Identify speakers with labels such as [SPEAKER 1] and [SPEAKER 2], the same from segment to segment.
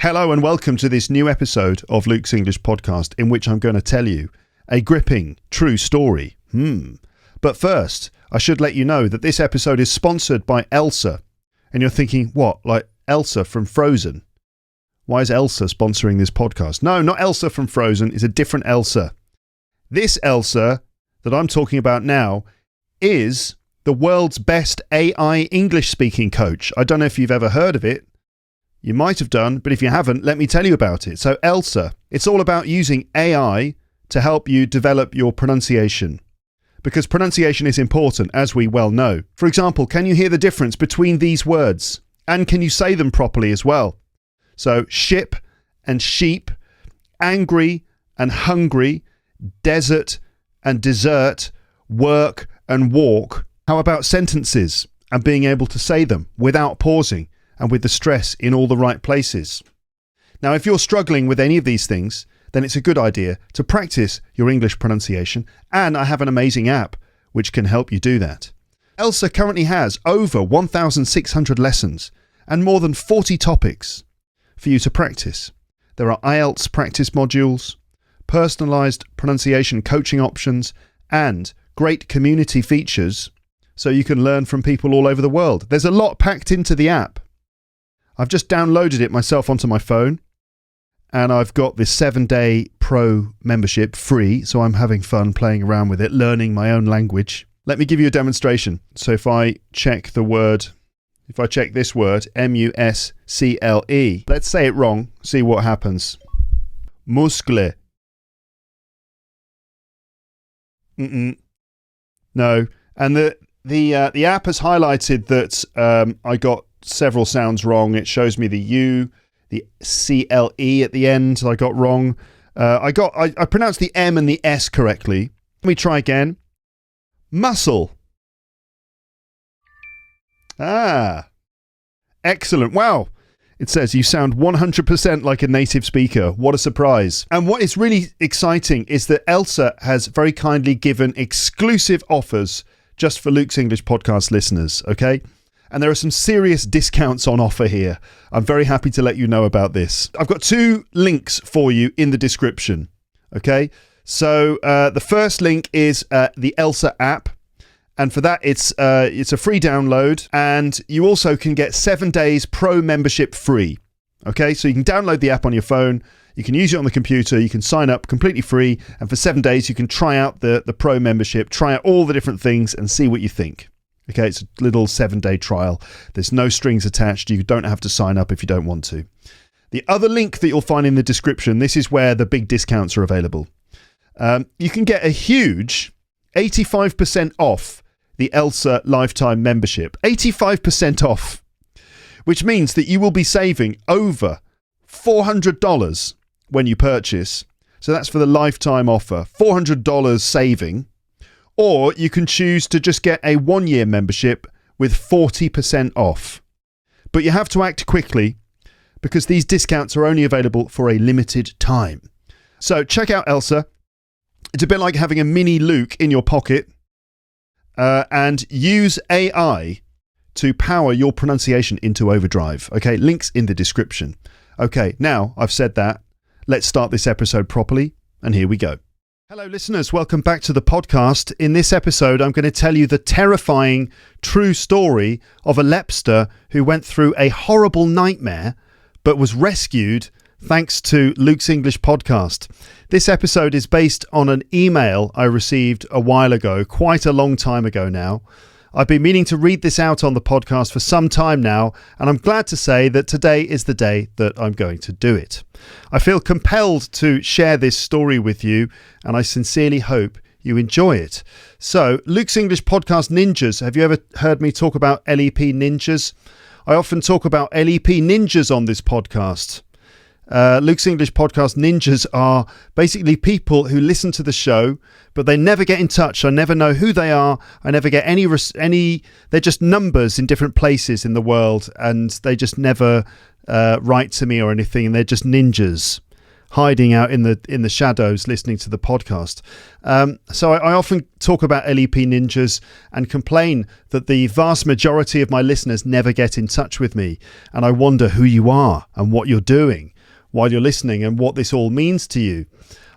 [SPEAKER 1] Hello and welcome to this new episode of Luke's English Podcast, in which I'm going to tell you a gripping, true story. But first, I should let you know that this episode is sponsored by ELSA. And you're thinking, what, like Elsa from Frozen? Why is ELSA sponsoring this podcast? No, not Elsa from Frozen. It's a different ELSA. This ELSA that I'm talking about now is the world's best AI English speaking coach. I don't know if you've ever heard of it. You might have done, but if you haven't, let me tell you about it. So ELSA, it's all about using AI to help you develop your pronunciation. Because pronunciation is important, as we well know. For example, can you hear the difference between these words? And can you say them properly as well? So ship and sheep, angry and hungry, desert and dessert, work and walk. How about sentences and being able to say them without pausing and with the stress in all the right places? Now, if you're struggling with any of these things, then it's a good idea to practice your English pronunciation, and I have an amazing app which can help you do that. ELSA currently has over 1,600 lessons and more than 40 topics for you to practice. There are IELTS practice modules, personalised pronunciation coaching options, and great community features so you can learn from people all over the world. There's a lot packed into the app. I've just downloaded it myself onto my phone, and I've got this 7-day pro membership free, so I'm having fun playing around with it, learning my own language. Let me give you a demonstration. So if I check this word, M-U-S-C-L-E, let's say it wrong, see what happens. Muscle. No. And the app has highlighted that I got several sounds wrong. It shows me the U, the C-L-E at the end I got wrong. I pronounced the M and the S correctly. Let me try again. Muscle. Excellent. Wow. It says you sound 100% like a native speaker. What a surprise. And what is really exciting is that ELSA has very kindly given exclusive offers just for Luke's English Podcast listeners, okay? And there are some serious discounts on offer here. I'm very happy to let you know about this. I've got 2 links for you in the description, okay? So the first link is the ELSA app. And for that, it's a free download. And you also can get 7 days pro membership free, okay? So you can download the app on your phone. You can use it on the computer. You can sign up completely free. And for 7 days, you can try out the pro membership, try out all the different things and see what you think. Okay, it's a little 7-day trial. There's no strings attached. You don't have to sign up if you don't want to. The other link that you'll find in the description, this is where the big discounts are available. You can get a huge 85% off the ELSA lifetime membership. 85% off, which means that you will be saving over $400 when you purchase. So that's for the lifetime offer, $400 saving. Or you can choose to just get a 1-year membership with 40% off. But you have to act quickly because these discounts are only available for a limited time. So check out ELSA. It's a bit like having a mini Luke in your pocket, and use AI to power your pronunciation into overdrive. Okay, links in the description. Okay, now I've said that. Let's start this episode properly, and here we go. Hello listeners, welcome back to the podcast. In this episode, I'm going to tell you the terrifying true story of a LEPster who went through a horrible nightmare but was rescued thanks to Luke's English Podcast. This episode is based on an email I received a while ago, quite a long time ago now. I've been meaning to read this out on the podcast for some time now, and I'm glad to say that today is the day that I'm going to do it. I feel compelled to share this story with you, and I sincerely hope you enjoy it. So, Luke's English Podcast Ninjas. Have you ever heard me talk about LEP ninjas? I often talk about LEP ninjas on this podcast. Luke's English Podcast Ninjas are basically people who listen to the show, but they never get in touch. I never know who they are. I never get any. They're just numbers in different places in the world, and they just never write to me or anything. And they're just ninjas hiding out in the shadows listening to the podcast. So I often talk about LEP ninjas and complain that the vast majority of my listeners never get in touch with me. And I wonder who you are and what you're doing. while you're listening and what this all means to you.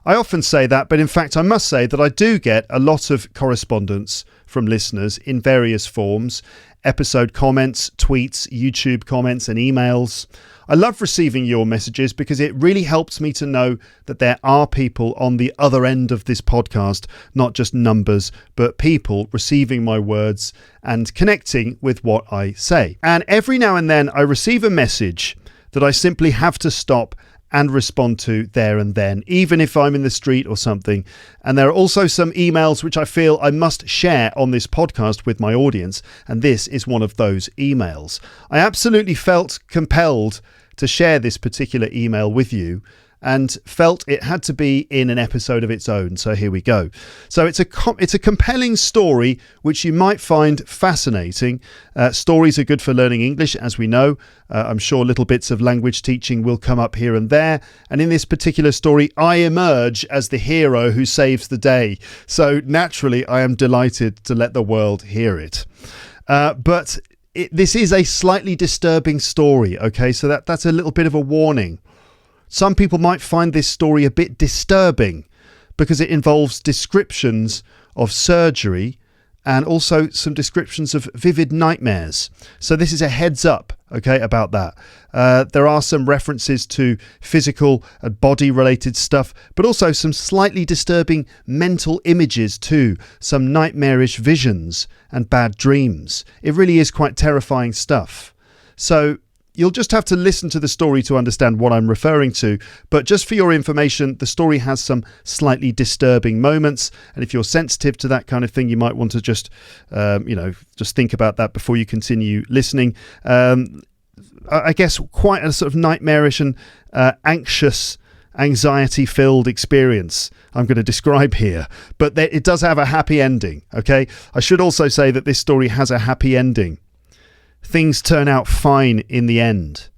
[SPEAKER 1] I often say that, but in fact, I must say that I do get a lot of correspondence from listeners in various forms: episode comments, tweets, YouTube comments, and emails. I love receiving your messages because it really helps me to know that there are people on the other end of this podcast, not just numbers, but people receiving my words and connecting with what I say. And every now and then I receive a message that I simply have to stop and respond to there and then, even if I'm in the street or something. And there are also some emails which I feel I must share on this podcast with my audience, and this is one of those emails. I absolutely felt compelled to share this particular email with you and felt it had to be in an episode of its own. So here we go. So it's a compelling story which you might find fascinating. Stories are good for learning English, as we know. I'm sure little bits of language teaching will come up here and there. And in this particular story, I emerge as the hero who saves the day. So naturally, I am delighted to let the world hear it. But this is a slightly disturbing story, okay? So that's a little bit of a warning. Some people might find this story a bit disturbing because it involves descriptions of surgery and also some descriptions of vivid nightmares. So this is a heads up, okay, about that. There are some references to physical and body-related stuff, but also some slightly disturbing mental images too, some nightmarish visions and bad dreams. It really is quite terrifying stuff. So you'll just have to listen to the story to understand what I'm referring to. But just for your information, the story has some slightly disturbing moments. And if you're sensitive to that kind of thing, you might want to just think about that before you continue listening. I guess quite a sort of nightmarish and anxiety-filled experience I'm going to describe here. But it does have a happy ending, okay? I should also say that this story has a happy ending. Things turn out fine in the end.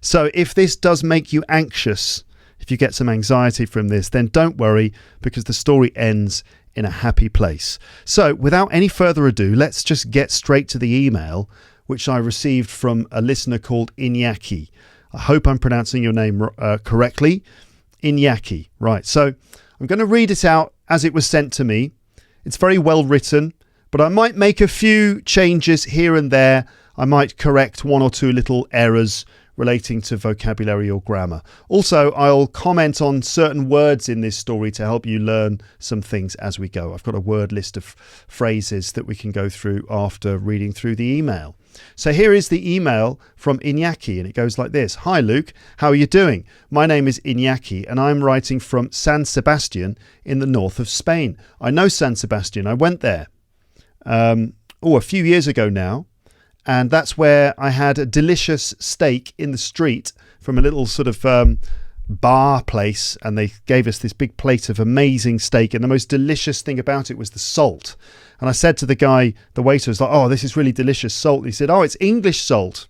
[SPEAKER 1] So if this does make you anxious, if you get some anxiety from this, then don't worry, because the story ends in a happy place. So without any further ado, let's just get straight to the email, which I received from a listener called Iñaki. I hope I'm pronouncing your name correctly. Iñaki. Right. So I'm going to read it out as it was sent to me. It's very well written, but I might make a few changes here and there. I might correct one or two little errors relating to vocabulary or grammar. Also, I'll comment on certain words in this story to help you learn some things as we go. I've got a word list of phrases that we can go through after reading through the email. So here is the email from Iñaki, and it goes like this. Hi Luke, how are you doing? My name is Iñaki and I'm writing from San Sebastian in the north of Spain. I know San Sebastian, I went there a few years ago now. And that's where I had a delicious steak in the street from a little sort of bar place. And they gave us this big plate of amazing steak. And the most delicious thing about it was the salt. And I said to the guy, the waiter, was like, oh, this is really delicious salt. And he said, oh, it's English salt.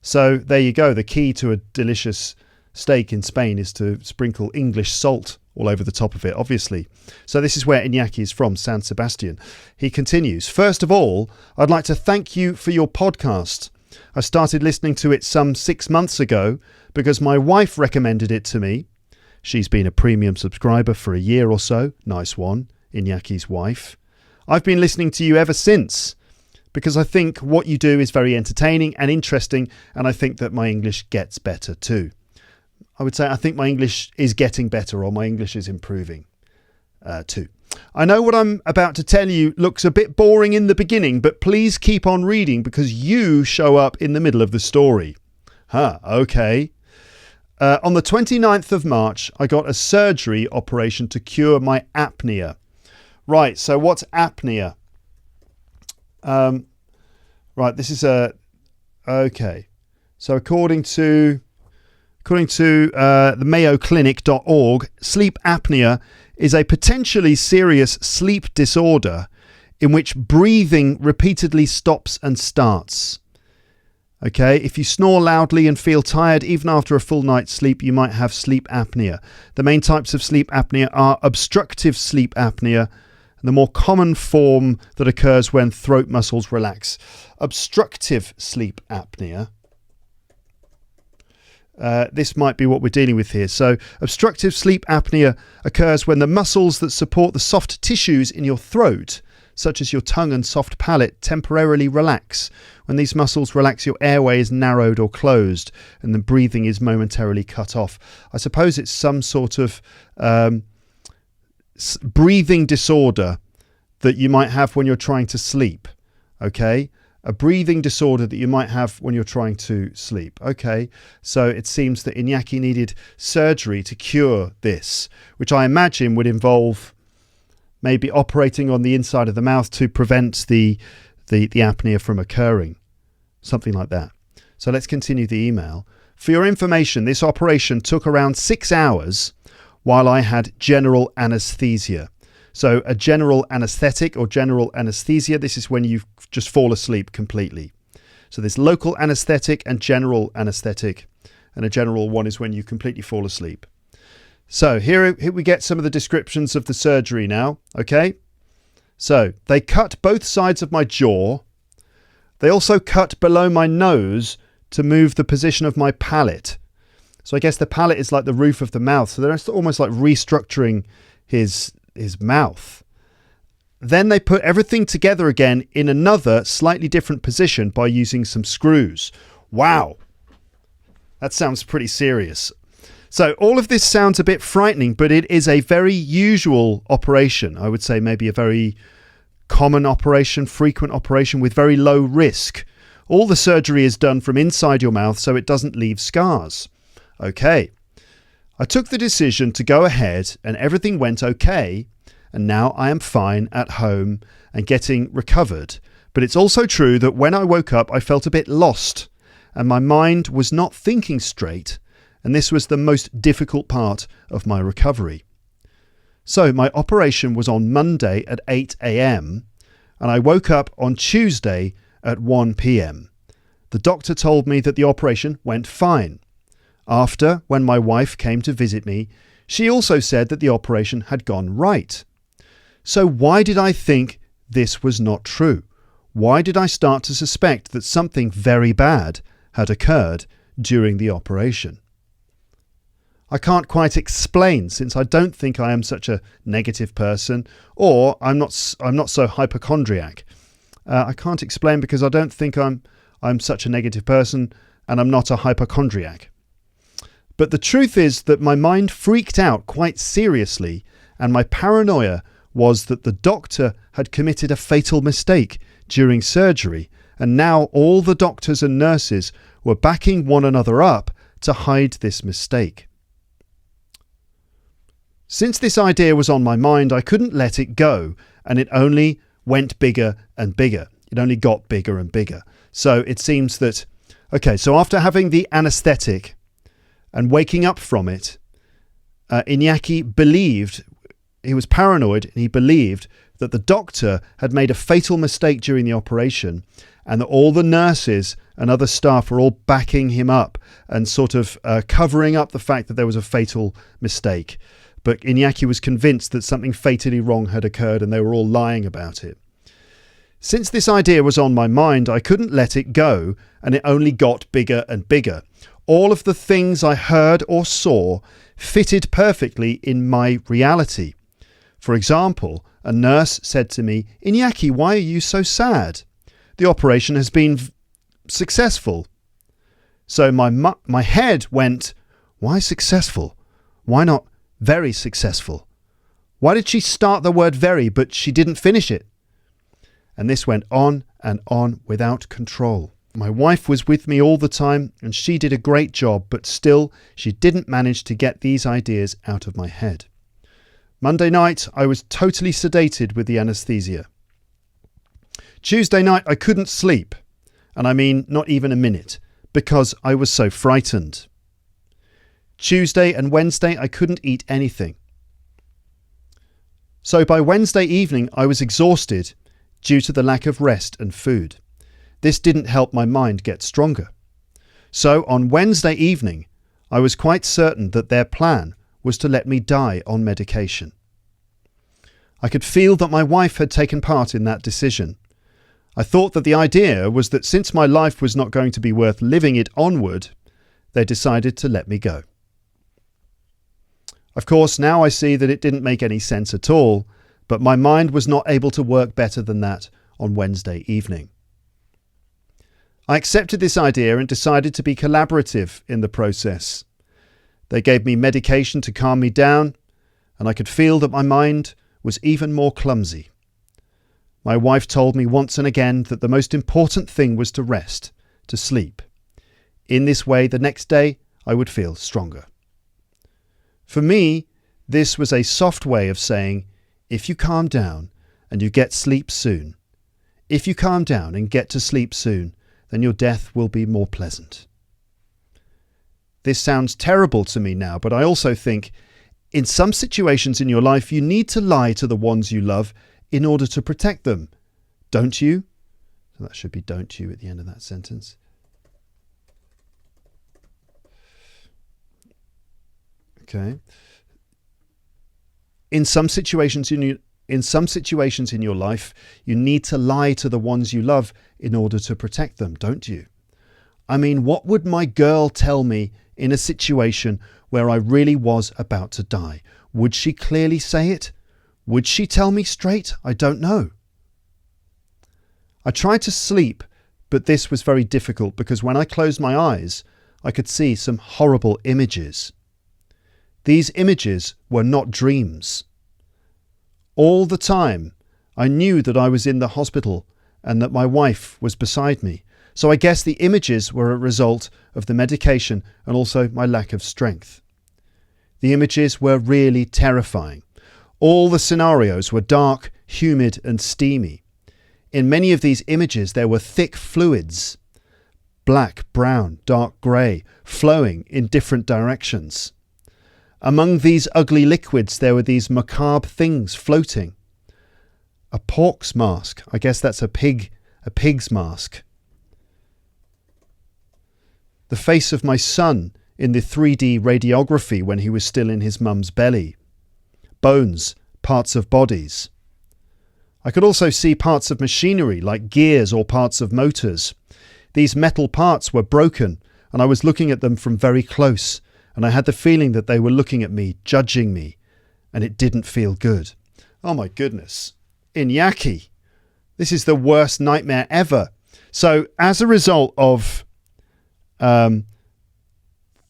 [SPEAKER 1] So there you go. The key to a delicious steak in Spain is to sprinkle English salt all over the top of it, obviously. So this is where Iñaki is from, San Sebastian. He continues, first of all, I'd like to thank you for your podcast. I started listening to it some 6 months ago because my wife recommended it to me. She's been a premium subscriber for a year or so. Nice one, Iñaki's wife. I've been listening to you ever since because I think what you do is very entertaining and interesting, and I think that my English gets better too. I would say I think my English is getting better, or my English is improving too. I know what I'm about to tell you looks a bit boring in the beginning, but please keep on reading because you show up in the middle of the story. Okay. On the 29th of March, I got a surgery operation to cure my apnea. Right, so what's apnea? Right, this is okay. So according to the mayoclinic.org, sleep apnea is a potentially serious sleep disorder in which breathing repeatedly stops and starts. Okay, if you snore loudly and feel tired even after a full night's sleep, you might have sleep apnea. The main types of sleep apnea are obstructive sleep apnea, and the more common form that occurs when throat muscles relax. Obstructive sleep apnea this might be what we're dealing with here. So obstructive sleep apnea occurs when the muscles that support the soft tissues in your throat, such as your tongue and soft palate, temporarily relax. When these muscles relax, your airway is narrowed or closed, and the breathing is momentarily cut off. I suppose it's some sort of breathing disorder that you might have when you're trying to sleep. Okay? A breathing disorder that you might have when you're trying to sleep. Okay, so it seems that Iñaki needed surgery to cure this, which I imagine would involve maybe operating on the inside of the mouth to prevent the apnea from occurring. Something like that. So let's continue the email. For your information, this operation took around 6 hours while I had general anesthesia. So a general anesthetic or general anesthesia, this is when you just fall asleep completely. So there's local anesthetic and general anesthetic, and a general one is when you completely fall asleep. So here we get some of the descriptions of the surgery now, okay? So they cut both sides of my jaw. They also cut below my nose to move the position of my palate. So I guess the palate is like the roof of the mouth. So they're almost like restructuring his mouth. Then they put everything together again in another slightly different position by using some screws. Wow. That sounds pretty serious. So all of this sounds a bit frightening, but it is a very usual operation. I would say maybe a very common operation, frequent operation with very low risk. All the surgery is done from inside your mouth so it doesn't leave scars. Okay. I took the decision to go ahead and everything went okay, and now I am fine at home and getting recovered. But it's also true that when I woke up, I felt a bit lost and my mind was not thinking straight, and this was the most difficult part of my recovery. So my operation was on Monday at 8 a.m. and I woke up on Tuesday at 1 p.m. The doctor told me that the operation went fine. After, when my wife came to visit me, she also said that the operation had gone right. So why did I think this was not true? Why did I start to suspect that something very bad had occurred during the operation? I can't quite explain, since I don't think I am such a negative person, or I'm not so hypochondriac. I can't explain because I don't think I'm such a negative person, and I'm not a hypochondriac. But the truth is that my mind freaked out quite seriously, and my paranoia was that the doctor had committed a fatal mistake during surgery, and now all the doctors and nurses were backing one another up to hide this mistake. Since this idea was on my mind, I couldn't let it go, and it only went bigger and bigger. It only got bigger and bigger. So it seems that, okay, so after having the anesthetic and waking up from it, Iñaki believed, he was paranoid, and he believed that the doctor had made a fatal mistake during the operation, and that all the nurses and other staff were all backing him up and sort of covering up the fact that there was a fatal mistake. But Iñaki was convinced that something fatally wrong had occurred, and they were all lying about it. Since this idea was on my mind, I couldn't let it go, and it only got bigger and bigger. All of the things I heard or saw fitted perfectly in my reality. For example, a nurse said to me, "Iñaki, why are you so sad? The operation has been successful." So my head went, why successful? Why not very successful? Why did she start the word very, but she didn't finish it? And this went on and on without control. My wife was with me all the time, and she did a great job, but still she didn't manage to get these ideas out of my head. Monday night, I was totally sedated with the anesthesia. Tuesday night, I couldn't sleep, and I mean not even a minute, because I was so frightened. Tuesday and Wednesday, I couldn't eat anything. So by Wednesday evening, I was exhausted due to the lack of rest and food. This didn't help my mind get stronger. So on Wednesday evening, I was quite certain that their plan was to let me die on medication. I could feel that my wife had taken part in that decision. I thought that the idea was that since my life was not going to be worth living it onward, they decided to let me go. Of course, now I see that it didn't make any sense at all, but my mind was not able to work better than that on Wednesday evening. I accepted this idea and decided to be collaborative in the process. They gave me medication to calm me down, and I could feel that my mind was even more clumsy. My wife told me once and again that the most important thing was to rest, to sleep. In this way, the next day, I would feel stronger. For me, this was a soft way of saying, if you calm down and you get sleep soon, if you calm down and get to sleep soon, then your death will be more pleasant. This sounds terrible to me now, but I also think in some situations in your life, you need to lie to the ones you love in order to protect them. Don't you? So that should be don't you at the end of that sentence. Okay. In some situations in your life, you need to lie to the ones you love in order to protect them, don't you? I mean, what would my girl tell me in a situation where I really was about to die? Would she clearly say it? Would she tell me straight? I don't know. I tried to sleep, but this was very difficult because when I closed my eyes, I could see some horrible images. These images were not dreams. All the time, I knew that I was in the hospital and that my wife was beside me. So I guess the images were a result of the medication and also my lack of strength. The images were really terrifying. All the scenarios were dark, humid and steamy. In many of these images, there were thick fluids, black, brown, dark grey, flowing in different directions. Among these ugly liquids, there were these macabre things floating. A pork's mask. I guess that's a pig's mask. The face of my son in the 3D radiography when he was still in his mum's belly. Bones, parts of bodies. I could also see parts of machinery like gears or parts of motors. These metal parts were broken and I was looking at them from very close. And I had the feeling that they were looking at me, judging me, and it didn't feel good. Oh my goodness. Iñaki, this is the worst nightmare ever. So as a result of the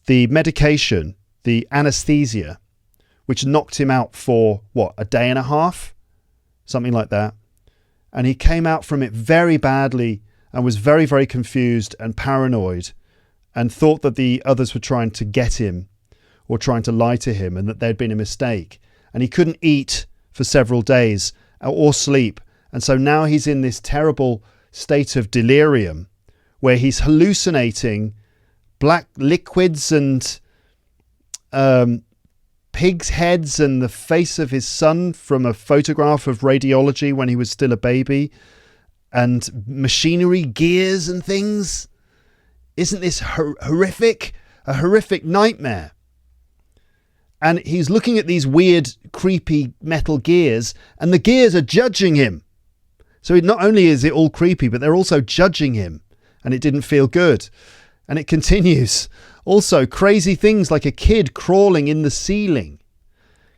[SPEAKER 1] medication, the anesthesia, which knocked him out for, a day and a half? Something like that. And he came out from it very badly and was very, very confused and paranoid, and thought that the others were trying to get him or trying to lie to him and that there'd been a mistake. And he couldn't eat for several days or sleep. And so now he's in this terrible state of delirium where he's hallucinating black liquids and pigs' heads and the face of his son from a photograph of radiology when he was still a baby, and machinery, gears and things. Isn't this horrific? A horrific nightmare. And he's looking at these weird, creepy metal gears, and the gears are judging him. So not only is it all creepy, but they're also judging him, and it didn't feel good. And it continues. Also, crazy things like a kid crawling in the ceiling,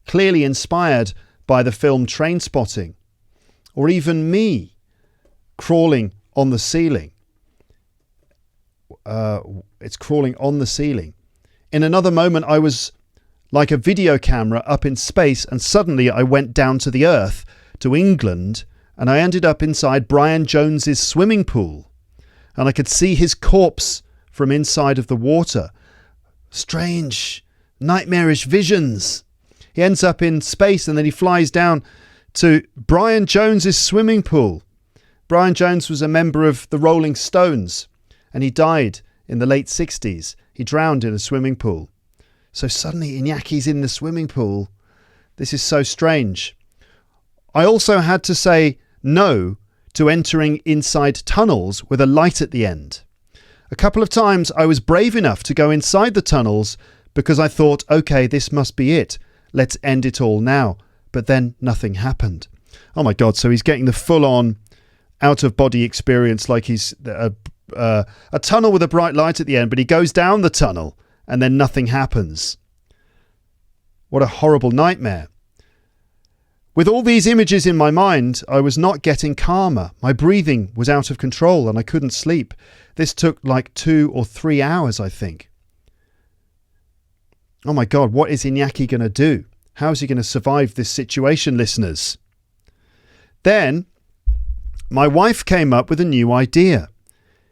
[SPEAKER 1] clearly inspired by the film Trainspotting, or even me crawling on the ceiling. It's crawling on the ceiling. In another moment, I was like a video camera up in space, and suddenly I went down to the earth, to England, and I ended up inside Brian Jones's swimming pool, and I could see his corpse from inside of the water. Strange, nightmarish visions. He ends up in space and then he flies down to Brian Jones's swimming pool. Brian Jones was a member of the Rolling Stones, and he died in the late 60s. He drowned in a swimming pool. So suddenly Iñaki's in the swimming pool. This is so strange. I also had to say no to entering inside tunnels with a light at the end. A couple of times I was brave enough to go inside the tunnels because I thought, okay, this must be it. Let's end it all now. But then nothing happened. Oh my God, so he's getting the full-on out-of-body experience, like he's a tunnel with a bright light at the end, but he goes down the tunnel and then nothing happens. What a horrible nightmare. With all these images in my mind, I was not getting calmer. My breathing was out of control and I couldn't sleep. This took like 2 or 3 hours, I think. Oh my God, what is Iñaki going to do? How is he going to survive this situation, listeners? Then my wife came up with a new idea.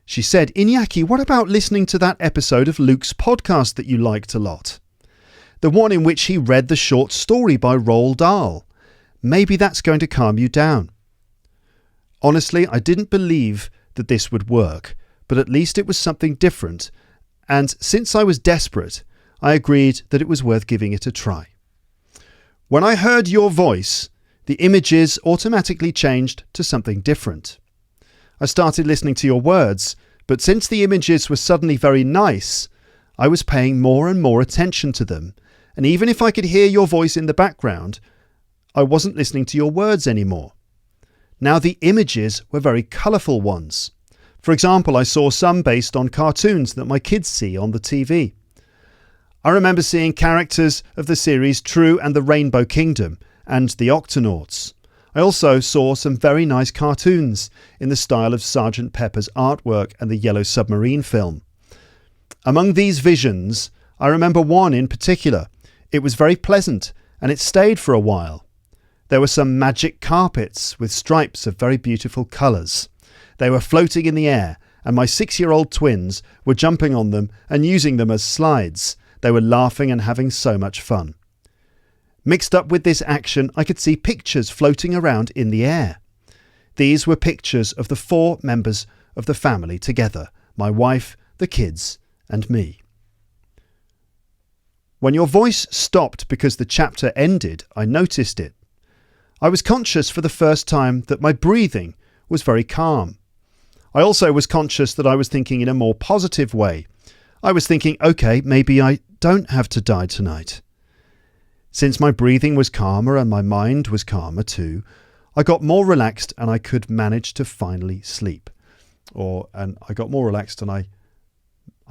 [SPEAKER 1] She said, Iñaki, what about listening to that episode of Luke's podcast that you liked a lot? The one in which he read the short story by Roald Dahl. Maybe that's going to calm you down. Honestly, I didn't believe that this would work, but at least it was something different. And since I was desperate, I agreed that it was worth giving it a try. When I heard your voice, the images automatically changed to something different. I started listening to your words, but since the images were suddenly very nice, I was paying more and more attention to them. And even if I could hear your voice in the background, I wasn't listening to your words anymore. Now the images were very colourful ones. For example, I saw some based on cartoons that my kids see on the TV. I remember seeing characters of the series True and the Rainbow Kingdom and the Octonauts. I also saw some very nice cartoons in the style of Sgt. Pepper's artwork and the Yellow Submarine film. Among these visions, I remember one in particular. It was very pleasant and it stayed for a while. There were some magic carpets with stripes of very beautiful colours. They were floating in the air and my 6-year-old twins were jumping on them and using them as slides. They were laughing and having so much fun. Mixed up with this action, I could see pictures floating around in the air. These were pictures of the 4 members of the family together, my wife, the kids, and me. When your voice stopped because the chapter ended, I noticed it. I was conscious for the first time that my breathing was very calm. I also was conscious that I was thinking in a more positive way. I was thinking, okay, maybe I don't have to die tonight. Since my breathing was calmer and my mind was calmer too, I got more relaxed and I could manage to finally sleep. And I got more relaxed and I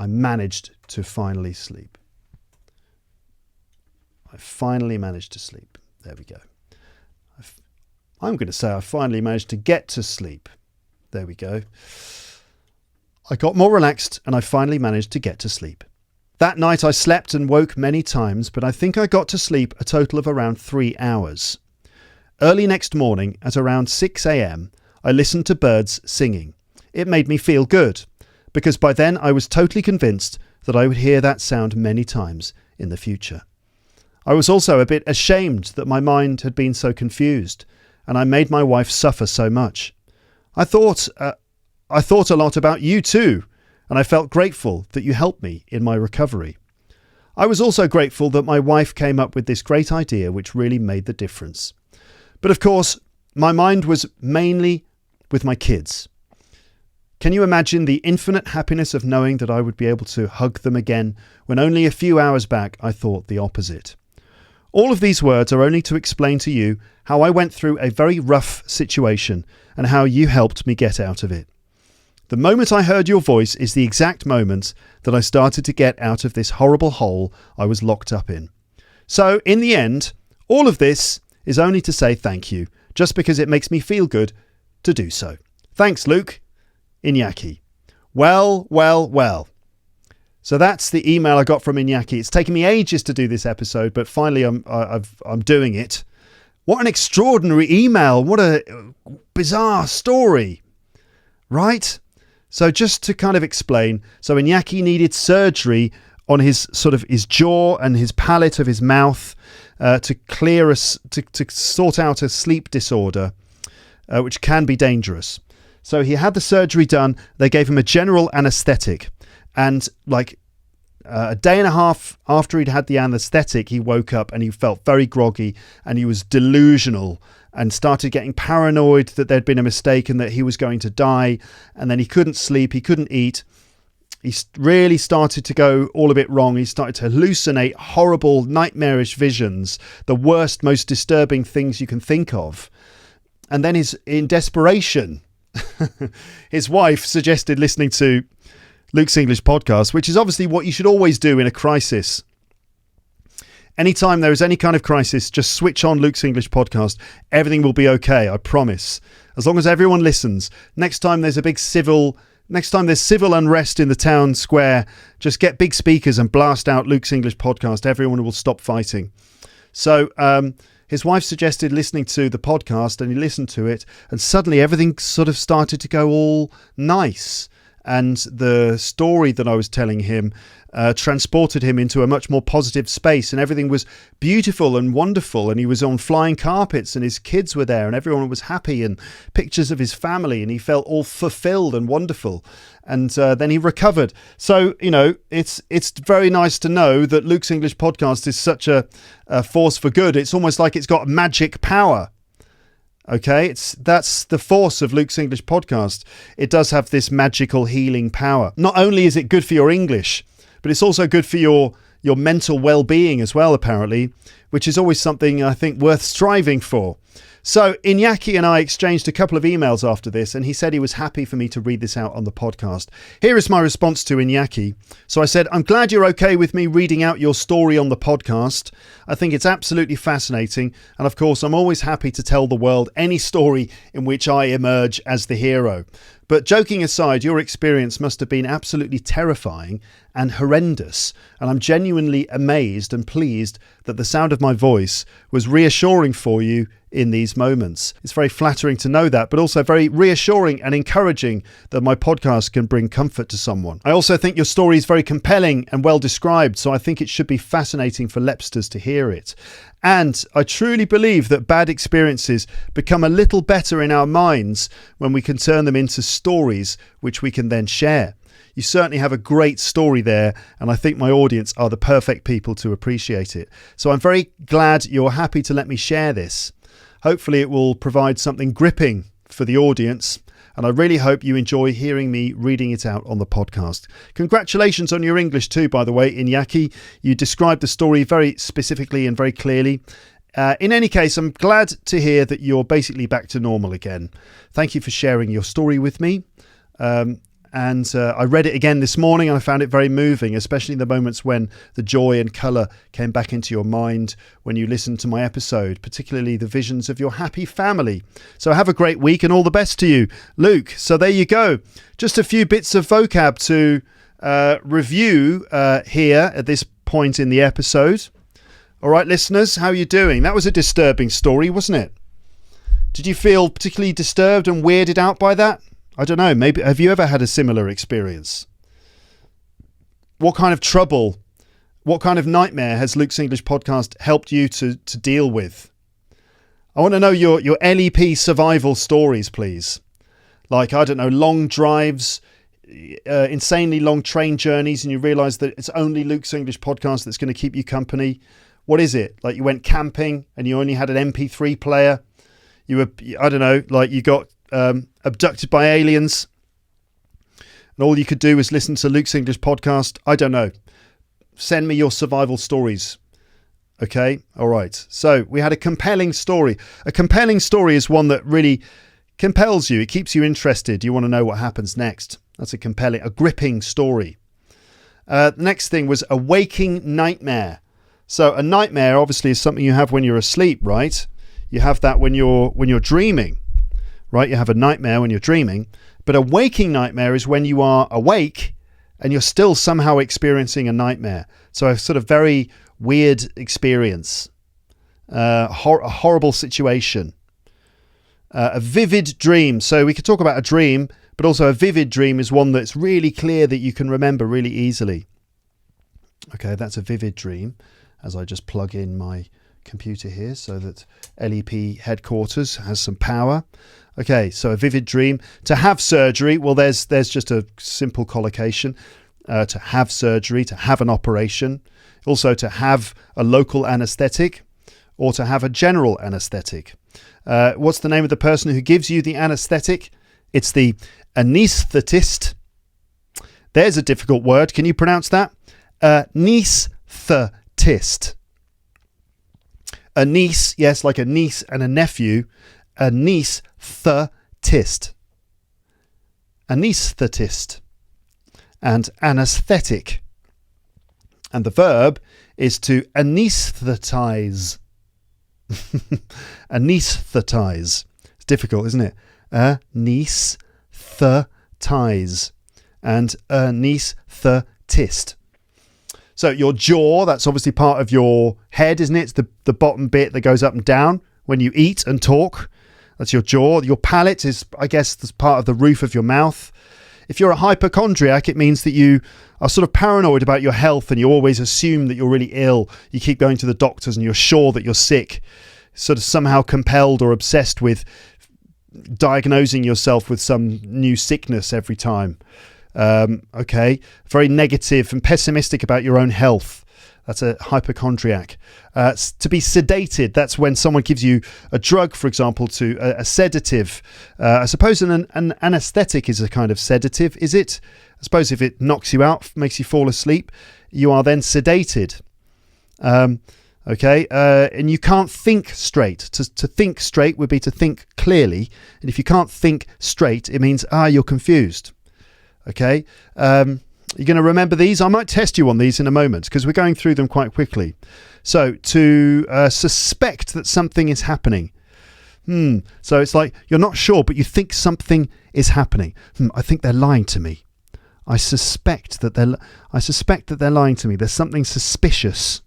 [SPEAKER 1] managed to finally sleep. I finally managed to sleep. There we go. I'm going to say I finally managed to get to sleep. There we go. I got more relaxed and I finally managed to get to sleep. That night I slept and woke many times, but I think I got to sleep a total of around 3 hours. Early next morning, at around 6 a.m, I listened to birds singing. It made me feel good, because by then I was totally convinced that I would hear that sound many times in the future. I was also a bit ashamed that my mind had been so confused, and I made my wife suffer so much. I thought a lot about you too, and I felt grateful that you helped me in my recovery. I was also grateful that my wife came up with this great idea which really made the difference. But of course, my mind was mainly with my kids. Can you imagine the infinite happiness of knowing that I would be able to hug them again when only a few hours back I thought the opposite? All of these words are only to explain to you how I went through a very rough situation and how you helped me get out of it. The moment I heard your voice is the exact moment that I started to get out of this horrible hole I was locked up in. So, in the end, all of this is only to say thank you, just because it makes me feel good to do so. Thanks, Luke. Iñaki. Well. So that's the email I got from Iñaki. It's taken me ages to do this episode, but finally I'm doing it. What an extraordinary email. What a bizarre story. Right? So just to kind of explain, so Iñaki needed surgery on his jaw and his palate of his mouth to sort out a sleep disorder, which can be dangerous. So he had the surgery done. They gave him a general anaesthetic, and a day and a half after he'd had the anaesthetic, he woke up and he felt very groggy and he was delusional and started getting paranoid that there'd been a mistake and that he was going to die. And then he couldn't sleep, he couldn't eat. He really started to go all a bit wrong. He started to hallucinate horrible, nightmarish visions, the worst, most disturbing things you can think of. And then in desperation, his wife suggested listening to Luke's English podcast, which is obviously what you should always do in a crisis. Anytime there is any kind of crisis, just switch on Luke's English podcast. Everything will be okay, I promise. As long as everyone listens. Next time there's civil unrest in the town square, just get big speakers and blast out Luke's English podcast. Everyone will stop fighting. So his wife suggested listening to the podcast, and he listened to it, and suddenly everything sort of started to go all nice. And the story that I was telling him transported him into a much more positive space, and everything was beautiful and wonderful, and he was on flying carpets, and his kids were there, and everyone was happy, and pictures of his family, and he felt all fulfilled and wonderful. And then he recovered. So, it's very nice to know that Luke's English podcast is such a force for good. It's almost like it's got magic power. Okay, that's the force of Luke's English podcast. It does have this magical healing power. Not only is it good for your English, but it's also good for your mental well-being as well, apparently, which is always something I think worth striving for. So Iñaki and I exchanged a couple of emails after this, and he said he was happy for me to read this out on the podcast. Here is my response to Iñaki. So I said, I'm glad you're okay with me reading out your story on the podcast. I think it's absolutely fascinating. And of course, I'm always happy to tell the world any story in which I emerge as the hero. But joking aside, your experience must have been absolutely terrifying and horrendous. And I'm genuinely amazed and pleased that the sound of my voice was reassuring for you in these moments. It's very flattering to know that, but also very reassuring and encouraging that my podcast can bring comfort to someone. I also think your story is very compelling and well described, so I think it should be fascinating for LEPsters to hear it. And I truly believe that bad experiences become a little better in our minds when we can turn them into stories which we can then share. You certainly have a great story there, and I think my audience are the perfect people to appreciate it. So I'm very glad you're happy to let me share this. Hopefully it will provide something gripping for the audience, and I really hope you enjoy hearing me reading it out on the podcast. Congratulations on your English too, by the way, Iñaki. You described the story very specifically and very clearly. In any case, I'm glad to hear that you're basically back to normal again. Thank you for sharing your story with me. And I read it again this morning, and I found it very moving, especially the moments when the joy and colour came back into your mind when you listened to my episode, particularly the visions of your happy family. So have a great week and all the best to you, Luke. So there you go. Just a few bits of vocab to review here at this point in the episode. All right, listeners, how are you doing? That was a disturbing story, wasn't it? Did you feel particularly disturbed and weirded out by that? I don't know, maybe have you ever had a similar experience? What kind of trouble, what kind of nightmare has Luke's English podcast helped you to deal with? I want to know your LEP survival stories, please. Like, I don't know, long drives, insanely long train journeys, and you realise that it's only Luke's English podcast that's going to keep you company. What is it? Like you went camping and you only had an MP3 player. You were, I don't know, like you got abducted by aliens and all you could do was listen to Luke's English podcast. I don't know. Send me your survival stories. Okay. All right. So we had a compelling story. A compelling story is one that really compels you. It keeps you interested. You want to know what happens next. That's a gripping story. The next thing was a waking nightmare. So a nightmare obviously is something you have when you're asleep, right? You have that when you're dreaming. Right, you have a nightmare when you're dreaming, but a waking nightmare is when you are awake and you're still somehow experiencing a nightmare. So a sort of very weird experience, a horrible situation, a vivid dream. So we could talk about a dream, but also a vivid dream is one that's really clear that you can remember really easily. Okay, that's a vivid dream, as I just plug in my computer here so that LEP headquarters has some power. Okay, so a vivid dream. To have surgery, well, there's just a simple collocation. To have surgery, to have an operation. Also to have a local anaesthetic or to have a general anaesthetic. What's the name of the person who gives you the anaesthetic? It's the anaesthetist. There's a difficult word. Can you pronounce that? Anaesthetist. A niece, yes, like a niece and a nephew. Anaesthetist. Anaesthetist. and anesthetic. And the verb is to anaesthetize. Anaesthetize. It's difficult, isn't it? Anaesthetize. And anaesthetist. So your jaw, that's obviously part of your head, isn't it? It's the bottom bit that goes up and down when you eat and talk. That's your jaw. Your palate is, I guess, that's part of the roof of your mouth. If you're a hypochondriac, it means that you are sort of paranoid about your health and you always assume that you're really ill. You keep going to the doctors and you're sure that you're sick, sort of somehow compelled or obsessed with diagnosing yourself with some new sickness every time. Okay, very negative and pessimistic about your own health. That's a hypochondriac. To be sedated, that's when someone gives you a drug, for example, to a sedative. I suppose an anesthetic is a kind of sedative, is it? I suppose if it knocks you out, makes you fall asleep, you are then sedated. Okay, and you can't think straight. To think straight would be to think clearly. And if you can't think straight, it means, you're confused. Okay, you're going to remember these? I might test you on these in a moment because we're going through them quite quickly. So to suspect that something is happening. So it's like you're not sure, but you think something is happening. I think they're lying to me. I suspect that they're lying to me. There's something suspicious.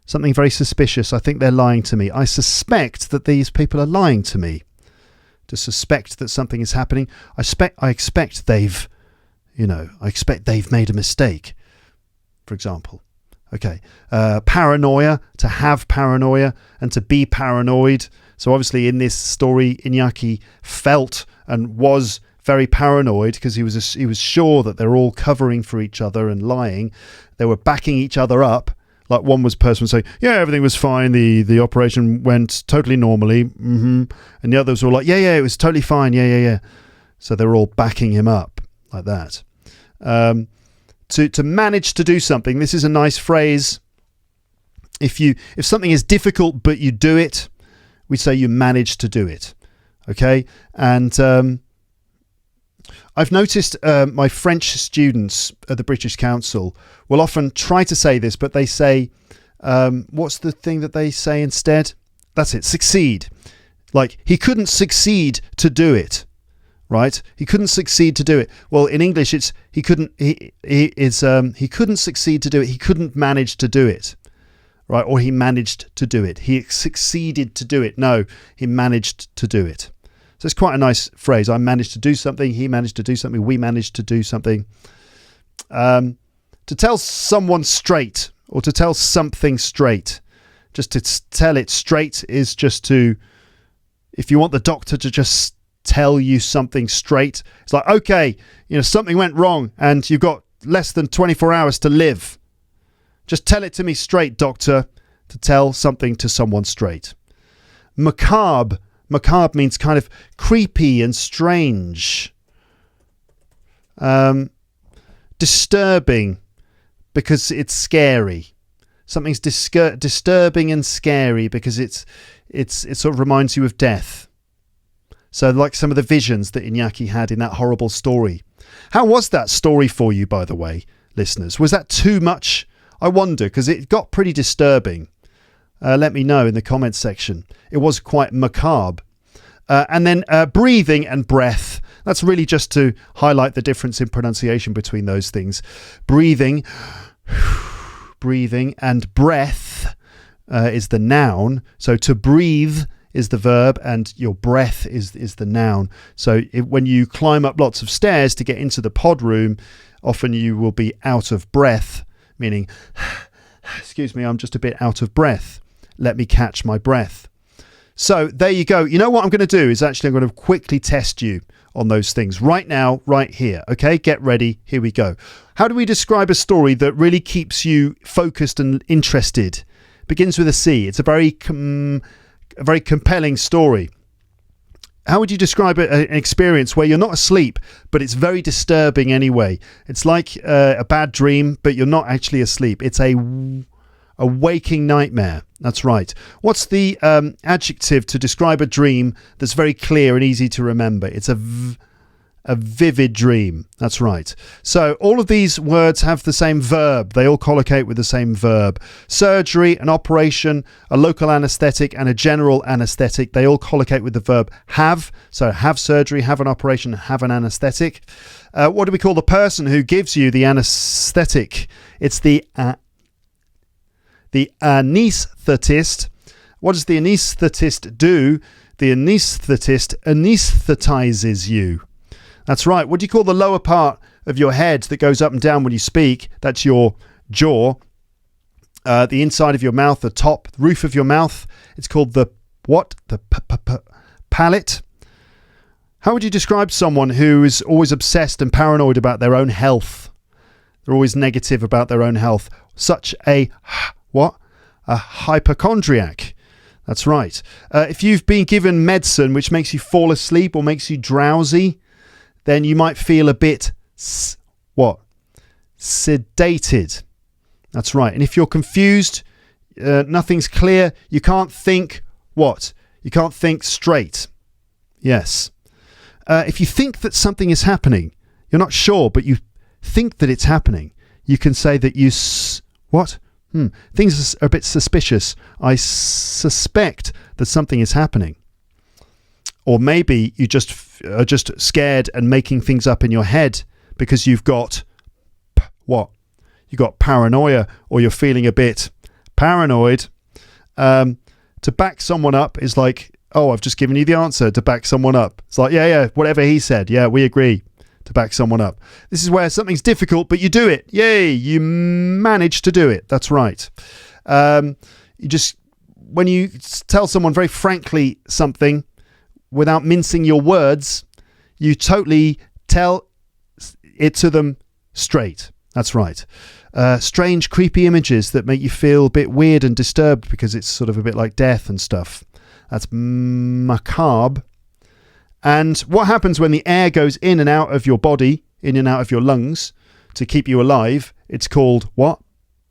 [SPEAKER 1] Something very suspicious. I think they're lying to me. I suspect that these people are lying to me. To suspect that something is happening. I expect they've made a mistake, for example. Okay. Paranoia, to have paranoia and to be paranoid. So obviously in this story, Iñaki felt and was very paranoid because he was sure that they're all covering for each other and lying. They were backing each other up. Like one person was saying, yeah, everything was fine. The operation went totally normally. And the others were like, yeah, it was totally fine. Yeah. So they're all backing him up like that. To manage to do something. This is a nice phrase. If something is difficult but you do it, we say you manage to do it. Okay, and I've noticed my French students at the British Council will often try to say this, but they say, what's the thing that they say instead? That's it, succeed. Like, he couldn't succeed to do it, right? He couldn't succeed to do it. Well, in English, it's he couldn't succeed to do it. He couldn't manage to do it, right? Or he managed to do it. He succeeded to do it. No, he managed to do it. So it's quite a nice phrase. I managed to do something. He managed to do something. We managed to do something. To tell someone straight or to tell something straight, just to tell it straight is just to, if you want the doctor to just tell you something straight, it's like, okay, something went wrong and you've got less than 24 hours to live. Just tell it to me straight, doctor, to tell something to someone straight. Macabre. Macabre means kind of creepy and strange. Disturbing, because it's scary. Something's disturbing and scary because it sort of reminds you of death. So like some of the visions that Iñaki had in that horrible story. How was that story for you, by the way, listeners? Was that too much? I wonder, because it got pretty disturbing. Let me know in the comments section. It was quite macabre. And then breathing and breath. That's really just to highlight the difference in pronunciation between those things. Breathing, and breath is the noun. So to breathe is the verb and your breath is the noun. So when you climb up lots of stairs to get into the pod room, often you will be out of breath, meaning, excuse me, I'm just a bit out of breath. Let me catch my breath. So there you go. You know what I'm going to do is actually I'm going to quickly test you on those things right now, right here. Okay, get ready. Here we go. How do we describe a story that really keeps you focused and interested? Begins with a C. It's a very compelling story. How would you describe an experience where you're not asleep, but it's very disturbing anyway? It's like a bad dream, but you're not actually asleep. It's a waking nightmare. That's right. What's the adjective to describe a dream that's very clear and easy to remember? It's a A vivid dream. That's right. So all of these words have the same verb. They all collocate with the same verb. Surgery, an operation, a local anaesthetic, and a general anaesthetic. They all collocate with the verb have. So have surgery, have an operation, have an anaesthetic. What do we call the person who gives you the anaesthetic? It's the anaesthetist. What does the anaesthetist do? The anaesthetist anaesthetizes you. That's right. What do you call the lower part of your head that goes up and down when you speak? That's your jaw. The inside of your mouth, the top roof of your mouth. It's called the what? The palate. How would you describe someone who is always obsessed and paranoid about their own health? They're always negative about their own health. Such a what? A hypochondriac. That's right. If you've been given medicine which makes you fall asleep or makes you drowsy, then you might feel a bit, sedated. That's right. And if you're confused, nothing's clear, you can't think what? You can't think straight. Yes. If you think that something is happening, you're not sure, but you think that it's happening, you can say that you, things are a bit suspicious. I suspect that something is happening. Or maybe you are just scared and making things up in your head because you've got You've got paranoia, or you're feeling a bit paranoid. To back someone up is like, oh, I've just given you the answer to back someone up. It's like, yeah, whatever he said. Yeah, we agree to back someone up. This is where something's difficult, but you do it. Yay, you manage to do it. That's right. When you tell someone very frankly something, without mincing your words, you totally tell it to them straight. That's right. Strange, creepy images that make you feel a bit weird and disturbed because it's sort of a bit like death and stuff. That's macabre. And what happens when the air goes in and out of your body, in and out of your lungs, to keep you alive? It's called what?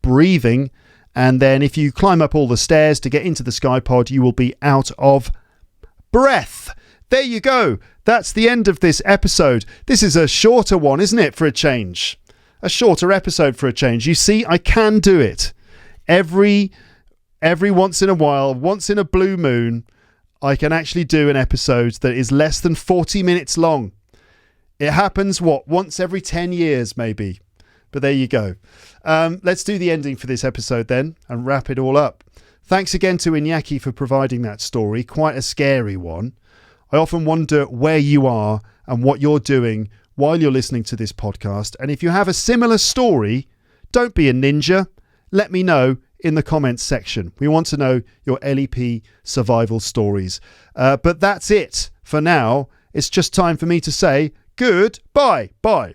[SPEAKER 1] Breathing. And then if you climb up all the stairs to get into the sky pod, you will be out of breath. There you go. That's the end of this episode. This is a shorter one, isn't it, for a change? A shorter episode for a change. You see, I can do it. Every once in a while, once in a blue moon, I can actually do an episode that is less than 40 minutes long. It happens, once every 10 years, maybe. But there you go. Let's do the ending for this episode then and wrap it all up. Thanks again to Iñaki for providing that story. Quite a scary one. I often wonder where you are and what you're doing while you're listening to this podcast. And if you have a similar story, don't be a ninja. Let me know in the comments section. We want to know your LEP survival stories. But that's it for now. It's just time for me to say goodbye. Bye.